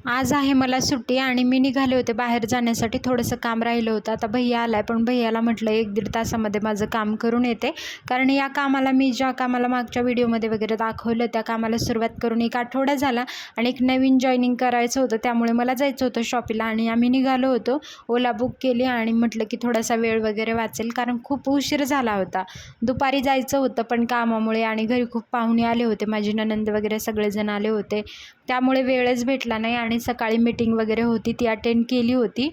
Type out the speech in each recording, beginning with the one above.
आज आहे मला सुट्टी आणि मी निघाले होते बाहेर जाण्यासाठी. थोडंसं काम राहिलं होतं. आता भैया आला आहे, पण भैयाला म्हटलं 1-1.5 तासामध्ये माझं काम करून येते. कारण या कामाला मी ज्या कामाला मागच्या व्हिडिओमध्ये वगैरे दाखवलं त्या कामाला सुरुवात करून 1 आठवडा झाला आणि एक नवीन जॉईनिंग करायचं होतं. त्यामुळे मला जायचं होतं शॉपीला आणि आम्ही निघालो होतो. ओला बुक केली आणि म्हटलं की थोडासा वेळ वगैरे वाचेल, कारण खूप उशीर झाला होता. दुपारी जायचं होतं पण कामामुळे आणि घरी खूप पाहुणे आले होते. माझी नणंद वगैरे सगळेजण आले होते. त्यामुळे वेळच भेटला नाही आणि सकाळी मीटिंग वगैरे होती ती अटेंड केली होती.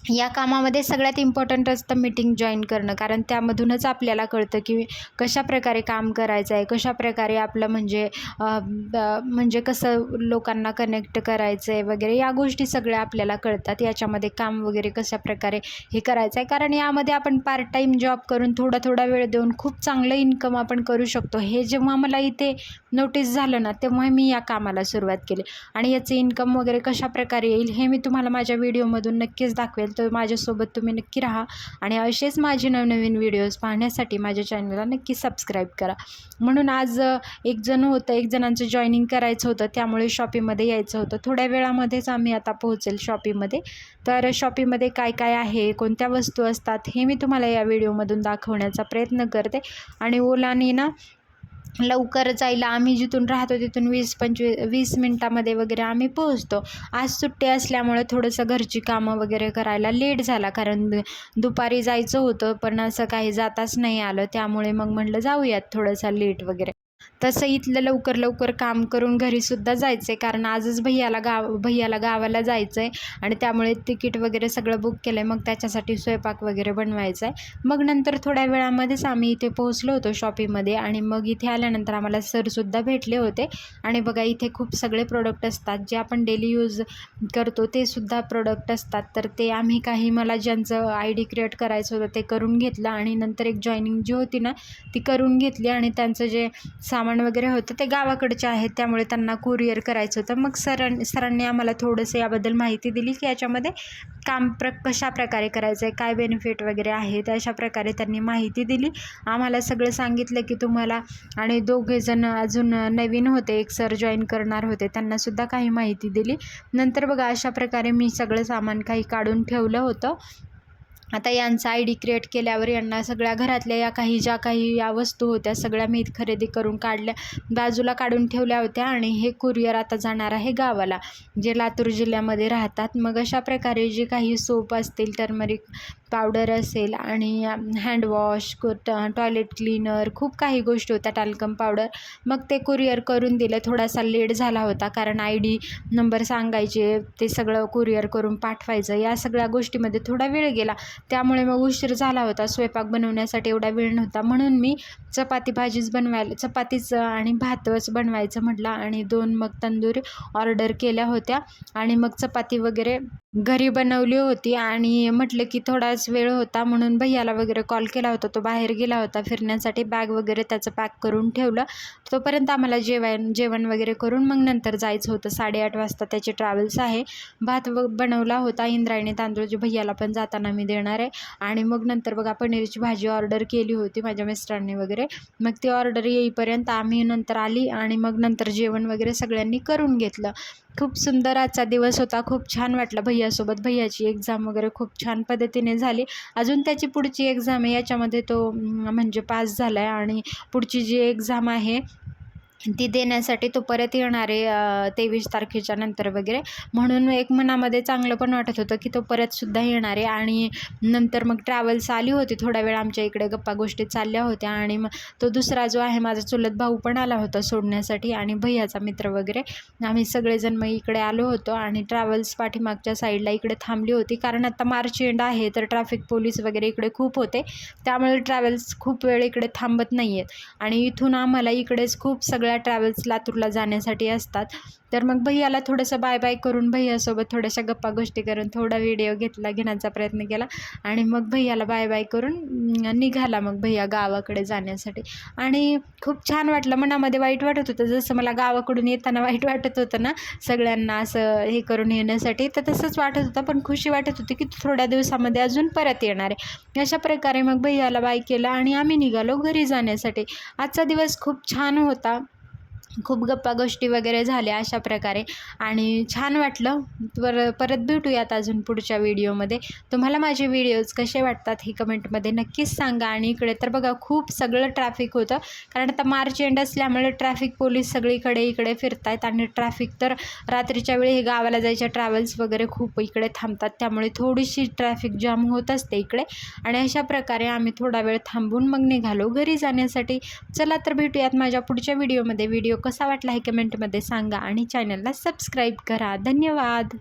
या कामामध्ये सगळ्यात इम्पॉर्टंट असतं मीटिंग जॉईन करणं, कारण त्यामधूनच आपल्याला कळतं की कशाप्रकारे काम करायचं आहे, कशाप्रकारे आपलं म्हणजे कसं लोकांना कनेक्ट करायचं आहे वगैरे, या गोष्टी सगळ्या आपल्याला कळतात. याच्यामध्ये काम वगैरे कशाप्रकारे हे करायचं आहे, कारण यामध्ये आपण पार्ट टाईम जॉब करून थोडा वेळ देऊन खूप चांगलं इन्कम आपण करू शकतो. हे जेव्हा मला इथे नोटीस झालं ना, तेव्हा मी या कामाला सुरुवात केली आणि याचं इन्कम वगैरे कशाप्रकारे येईल हे मी तुम्हाला माझ्या व्हिडिओमधून नक्कीच दाखवेल. तर माझ्यासोबत तुम्ही नक्की राहा आणि असेच माझे नवनवीन व्हिडिओज पाहण्यासाठी माझ्या चॅनलला नक्की सबस्क्राईब करा. म्हणून आज एक जणांचं जॉईनिंग करायचं होतं, त्यामुळे शॉपीमध्ये यायचं होतं. थोड्या वेळामध्येच आम्ही आता पोहोचेल शॉपीमध्ये. तर शॉपीमध्ये काय काय आहे, कोणत्या वस्तू असतात हे मी तुम्हाला या व्हिडिओमधून दाखवण्याचा प्रयत्न करते. आणि ओलाने ना लवकर जायला, आम्ही जिथून राहतो तिथून 20 मिनटामध्ये वगैरे आम्ही पोहोचतो. आज सुट्टी असल्यामुळे थोडंसं घरची कामं वगैरे करायला लेट झाला, कारण दुपारी जायचं होतं पण असं काही जाताच नाही आलं. त्यामुळे मग म्हटलं जाऊयात थोडंसं लेट वगैरे. तसं इथलं लवकर काम करून घरीसुद्धा जायचं आहे, कारण आजच भैयाला गावाला जायचं आहे आणि त्यामुळे तिकीट वगैरे सगळं बुक केलं आहे. मग त्याच्यासाठी स्वयंपाक वगैरे बनवायचा आहे. मग नंतर थोड्या वेळामध्येच आम्ही इथे पोहोचलो होतो शॉपीमध्ये आणि मग इथे आल्यानंतर आम्हाला सरसुद्धा भेटले होते. आणि बघा इथे खूप सगळे प्रोडक्ट असतात जे आपण डेली यूज करतो, ते सुद्धा प्रोडक्ट असतात. तर ते आम्ही मला ज्यांचं ID क्रिएट करायचं होतं ते करून घेतलं आणि नंतर एक जॉईनिंग जी होती ना ती करून घेतली आणि त्यांचं जे सामान वगैरे होतं ते गावाकडचे आहेत, त्यामुळे त्यांना कुरिअर करायचं होतं. मग सरांनी आम्हाला थोडंसं याबद्दल माहिती दिली की याच्यामध्ये काम कशाप्रकारे करायचं आहे, काय बेनिफिट वगैरे आहे, तर अशा प्रकारे त्यांनी माहिती दिली आम्हाला. सगळं सांगितलं की तुम्हाला, आणि 2 जण अजून नवीन होते, एक सर जॉईन करणार होते, त्यांनासुद्धा काही माहिती दिली. नंतर बघा अशा प्रकारे मी सगळं सामान काही काढून ठेवलं होतं. आता यांचा ID क्रिएट केल्यावर यांना सगळ्या घरातल्या ज्या काही या वस्तू होत्या सगळ्या मी खरेदी करून काढल्या, बाजूला काढून ठेवल्या होत्या. आणि हे कुरिअर आता जाणार आहे गावाला, जे लातूर जिल्ह्यामध्ये राहतात. मग अशा प्रकारे जे काही सोप असतील, टर्मरिक पावडर असेल आणि हँडवॉश, टॉयलेट क्लीनर, खूप काही गोष्टी होत्या, टॅल्कम पावडर, मग ते कुरिअर करून दिलं. थोडासा लेट झाला होता, कारण ID नंबर सांगायचे, ते सगळं कुरिअर करून पाठवायचं, या सगळ्या गोष्टीमध्ये थोडा वेळ गेला. त्यामुळे मग उशीर झाला होता. स्वयंपाक बनवण्यासाठी एवढा वेळ नव्हता, म्हणून मी चपातीच आणि भातच बनवायचं म्हटलं आणि 2 मग तंदूरी ऑर्डर केल्या होत्या आणि मग चपाती वगैरे घरी बनवली होती. आणि म्हटलं की थोडाच वेळ होता म्हणून भैयाला वगैरे कॉल केला होता, तो बाहेर गेला होता फिरण्यासाठी. बॅग वगैरे त्याचं पॅक करून ठेवलं. तोपर्यंत आम्हाला जेवण वगैरे करून मग नंतर जायचं होतं. 8:30 वाजता त्याची ट्रॅव्हल्स आहे. भात बनवला होता, इंद्रायणी तांदूळ, जे भैयाला पण जाताना मी देणार आहे. आणि मग नंतर बघा पनीरची भाजी ऑर्डर केली होती माझ्या मिस्टरांनी वगैरे. मग ती ऑर्डर येईपर्यंत आम्ही नंतर आली आणि मग नंतर जेवण वगैरे सगळ्यांनी करून घेतलं. खूप सुंदर आजचा दिवस होता, खूप छान वाटलं भैयासोबत. भैयाची एक्झाम वगैरे खूप छान पद्धतीने झाली. अजून त्याची पुढची एक्झाम आहे, याच्यामध्ये तो म्हणजे पास झाला आहे आणि पुढची जी एक्झाम आहे ती देण्यासाठी तो परत येणार आहे 23 तारखेच्या नंतर वगैरे. म्हणून एक मनामध्ये चांगलं पण वाटत होतं की तो परतसुद्धा येणार आहे. आणि नंतर मग ट्रॅव्हल्स आली होती, थोडा वेळ आमच्या इकडे गप्पा गोष्टी चालल्या होत्या. आणि मग तो दुसरा जो आहे माझा चुलत भाऊ पण आला होता सोडण्यासाठी, आणि भैयाचा मित्र वगैरे, आम्ही सगळेजण मग इकडे आलो होतो. आणि ट्रॅव्हल्स पाठीमागच्या साईडला इकडे थांबली होती, कारण आता मार्च एंड आहे तर ट्रॅफिक पोलीस वगैरे इकडे खूप होते, त्यामुळे ट्रॅव्हल्स खूप वेळ इकडे थांबत नाही आहेत. आणि इथून आम्हाला इकडेच खूप सगळ्या ट्रॅव्हल्स लातूरला जाण्यासाठी असतात. तर मग भैयाला थोडंसं बाय करून भैयासोबत थोड्याशा गप्पा गोष्टी करून थोडा व्हिडिओ घेण्याचा प्रयत्न केला. आणि मग भैयाला बाय करून निघाला मग भैया गावाकडे जाण्यासाठी. आणि खूप छान वाटलं, मनामध्ये वाईट वाटत होतं, जसं मला गावाकडून येताना वाईट वाटत होतं ना सगळ्यांना असं हे करून येण्यासाठी, तर तसंच वाटत होतं. पण खुशी वाटत होती की थोड्या दिवसामध्ये अजून परत येणार आहे. अशा प्रकारे मग भैयाला बाय केलं आणि आम्ही निघालो घरी जाण्यासाठी. आजचा दिवस खूप छान होता. खूप गप्पा गोष्टी वगैरे झाल्या अशा प्रकारे आणि छान वाटलं. परत भेटूयात अजून पुढच्या व्हिडिओमध्ये. तुम्हाला माझे व्हिडिओज कसे वाटतात हे कमेंटमध्ये नक्कीच सांगा. आणि इकडे तर बघा खूप सगळं ट्रॅफिक होतं, कारण आता मार्च एंड असल्यामुळे ट्रॅफिक पोलीस सगळीकडे इकडे फिरत आहेत आणि ट्रॅफिक तर रात्रीच्या वेळी हे गावाला जायच्या ट्रॅव्हल्स वगैरे खूप इकडे थांबतात, त्यामुळे थोडीशी ट्रॅफिक जाम होत असते इकडे. आणि अशा प्रकारे आम्ही थोडा वेळ थांबून मग निघालो घरी जाण्यासाठी. चला तर भेटूयात माझ्या पुढच्या व्हिडिओमध्ये. व्हिडिओ कसा वाटला हे कमेंटमध्ये सांगा आणि चॅनलला सबस्क्राईब करा. धन्यवाद.